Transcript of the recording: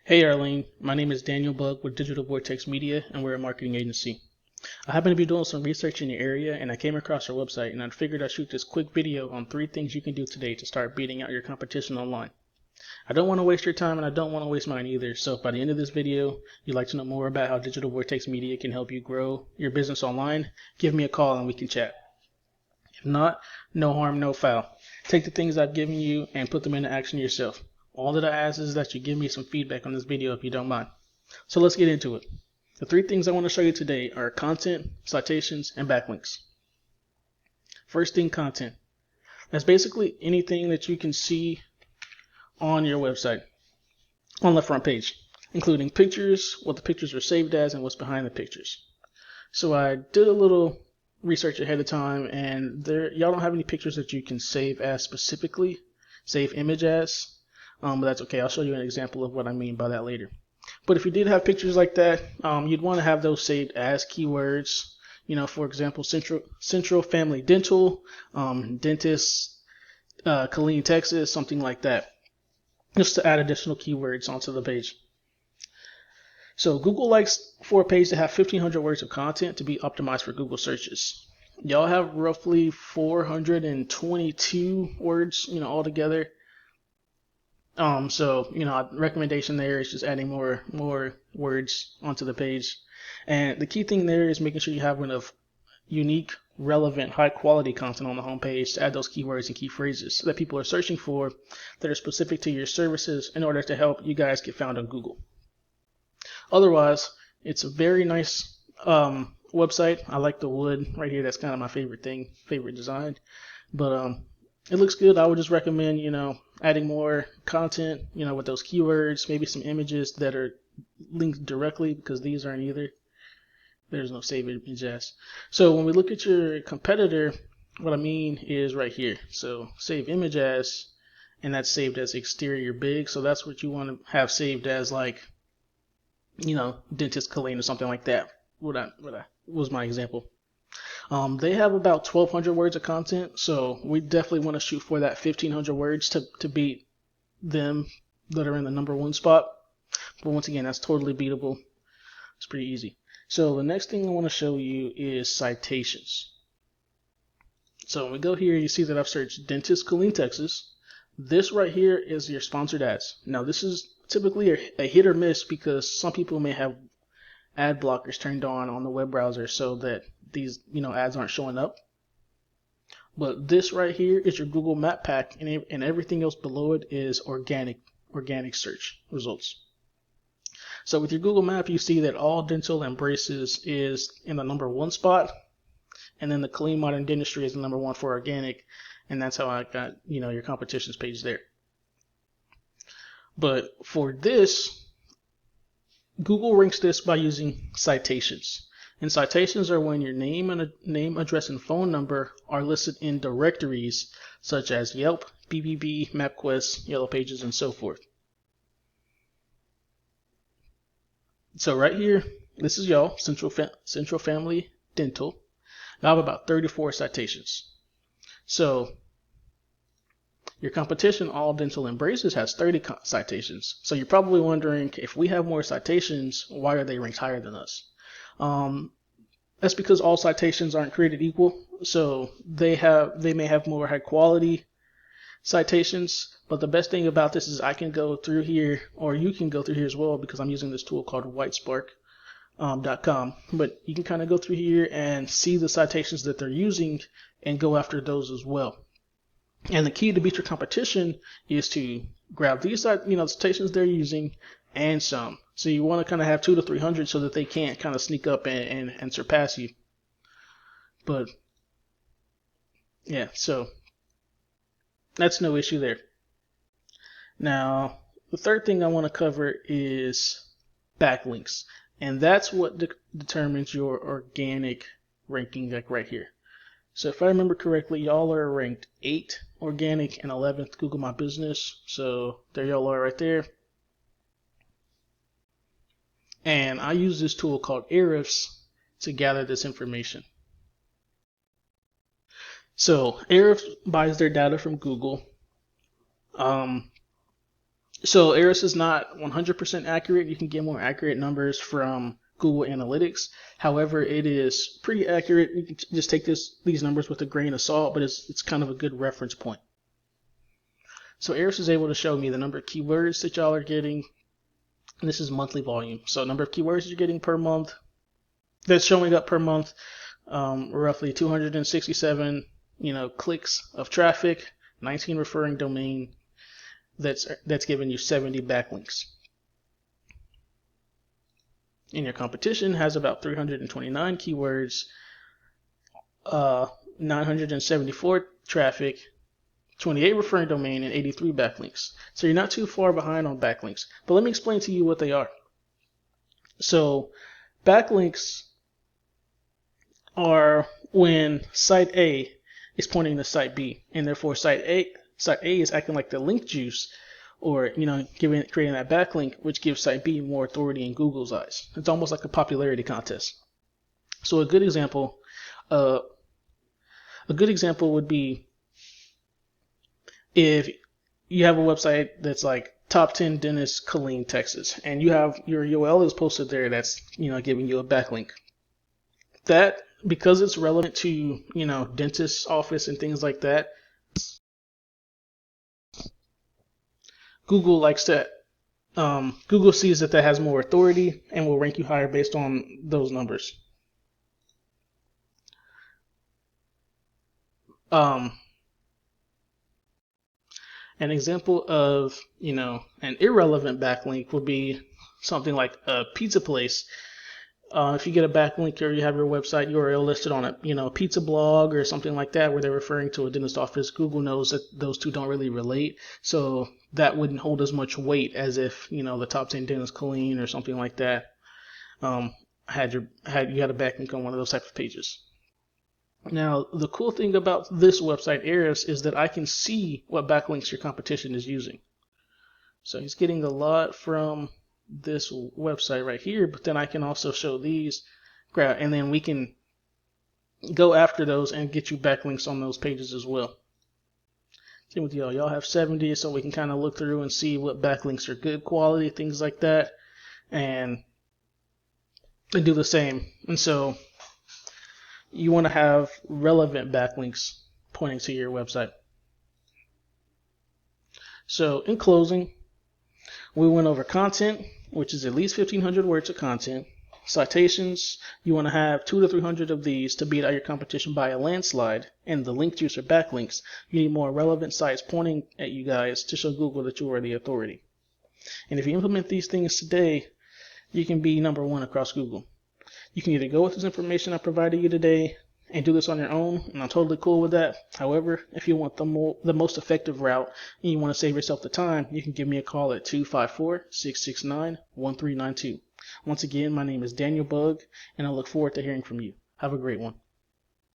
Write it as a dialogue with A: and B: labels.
A: Hey Arlene, my name is Daniel Bug with Digital Vortex Media, and we're a marketing agency. I happen to be doing some research in the area, and I came across your website, and I figured I'd shoot this quick video on 3 things you can do today to start beating out your competition online. I don't want to waste your time, and I don't want to waste mine either, so if by the end of this video you'd like to know more about how Digital Vortex Media can help you grow your business online, give me a call and we can chat. If not, no harm, no foul. Take the things I've given you and put them into action yourself. All that I ask is that you give me some feedback on this video if you don't mind. So let's get into it. The 3 things I want to show you today are content, citations, and backlinks. First thing, content. That's basically anything that you can see on your website on the front page, including pictures, what the pictures are saved as, and what's behind the pictures. So I did a little research ahead of time, and y'all don't have any pictures that you can save as specifically, save image as. But that's okay. I'll show you an example of what I mean by that later. But if you did have pictures like that, you'd want to have those saved as keywords. For example, Central Family Dental, Dentists Killeen Tx, something like that, just to add additional keywords onto the page. So Google likes for a page to have 1,500 words of content to be optimized for Google searches. Y'all have roughly 422 words, altogether. Recommendation there is just adding more words onto the page. And the key thing there is making sure you have enough unique, relevant, high quality content on the homepage to add those keywords and key phrases that people are searching for that are specific to your services in order to help you guys get found on Google. Otherwise, it's a very nice website. I like the wood right here. That's kind of my favorite design. But it looks good. I would just recommend, adding more content, with those keywords, maybe some images that are linked directly, because these aren't either. There's no save image as. So when we look at your competitor, what I mean is right here. So save image as, and that's saved as exterior big. So that's what you want to have saved as, like, Dentists Killeen or something like that. What was my example. They have about 1,200 words of content, so we definitely want to shoot for that 1,500 words to beat them that are in the number 1 spot. But once again, that's totally beatable. It's pretty easy. So the next thing I want to show you is citations. So when we go here, you see that I've searched Dentists Killeen Tx. This right here is your sponsored ads. Now this is typically a hit or miss because some people may have ad blockers turned on the web browser so that these ads aren't showing up. But this right here is your Google Map pack, and everything else below it is organic search results. So with your Google Map, you see that all dental and braces is in the number 1 spot, and then the Clean Modern Dentistry is the number 1 for organic, and that's how I got your competitions page there. But for this, Google ranks this by using citations. And citations are when your name, address, and phone number are listed in directories such as Yelp, BBB, MapQuest, Yellow Pages, and so forth. So right here, this is y'all, Central Family Dental. I have about 34 citations. So your competition, All Dental and Braces, has 30 citations. So you're probably wondering, if we have more citations, why are they ranked higher than us? That's because all citations aren't created equal. So they may have more high quality citations, but the best thing about this is I can go through here, or you can go through here as well, because I'm using this tool called whitespark.com. But you can kind of go through here and see the citations that they're using and go after those as well. And the key to beat your competition is to grab these citations they're using and some. So you want to kind of have 200 to 300 so that they can't kind of sneak up and surpass you. But yeah, so that's no issue there. Now, the third thing I want to cover is backlinks. And that's what determines your organic ranking, like right here. So if I remember correctly, y'all are ranked 8 organic and 11th Google My Business. So there y'all are right there. And I use this tool called Ahrefs to gather this information. So Ahrefs buys their data from Google. So Ahrefs is not 100% accurate. You can get more accurate numbers from Google Analytics. However, it is pretty accurate. You can just take these numbers with a grain of salt, but it's kind of a good reference point. So Ahrefs is able to show me the number of keywords that y'all are getting. And this is monthly volume. So number of keywords you're getting per month. That's showing up per month. Roughly 267, clicks of traffic, 19 referring domain. That's giving you 70 backlinks. And your competition has about 329 keywords, 974 traffic, 28 referring domain, and 83 backlinks. So you're not too far behind on backlinks. But let me explain to you what they are. So backlinks are when site A is pointing to site B, and therefore site A is acting like the link juice, or creating that backlink, which gives site B more authority in Google's eyes. It's almost like a popularity contest. So a good example would be if you have a website that's like top 10 Dentists Killeen Tx, and you have your URL is posted there that's giving you a backlink. That, because it's relevant to dentist's office and things like that, Google likes to Google sees that has more authority and will rank you higher based on those numbers. An example of an irrelevant backlink would be something like a pizza place. If you get a backlink or you have your website URL listed on a pizza blog or something like that where they're referring to a dentist office, Google knows that those two don't really relate, so that wouldn't hold as much weight as if the top 10 Dentists Killeen or something like that had a backlink on one of those types of pages. Now, the cool thing about this website, Ahrefs, is that I can see what backlinks your competition is using. So he's getting a lot from this website right here, but then I can also show these, and then we can go after those and get you backlinks on those pages as well. Same with y'all. Y'all have 70, so we can kind of look through and see what backlinks are good quality, things like that, and do the same. And so you want to have relevant backlinks pointing to your website. So in closing, we went over content, which is at least 1,500 words of content. Citations, you want to have 200 to 300 of these to beat out your competition by a landslide. And the link juice or backlinks, you need more relevant sites pointing at you guys to show Google that you are the authority. And if you implement these things today, you can be number one across Google. You can either go with this information I provided you today and do this on your own, and I'm totally cool with that. However, if you want the most effective route and you want to save yourself the time, you can give me a call at 254-669-1392. Once again, my name is Daniel Bug, and I look forward to hearing from you. Have a great one.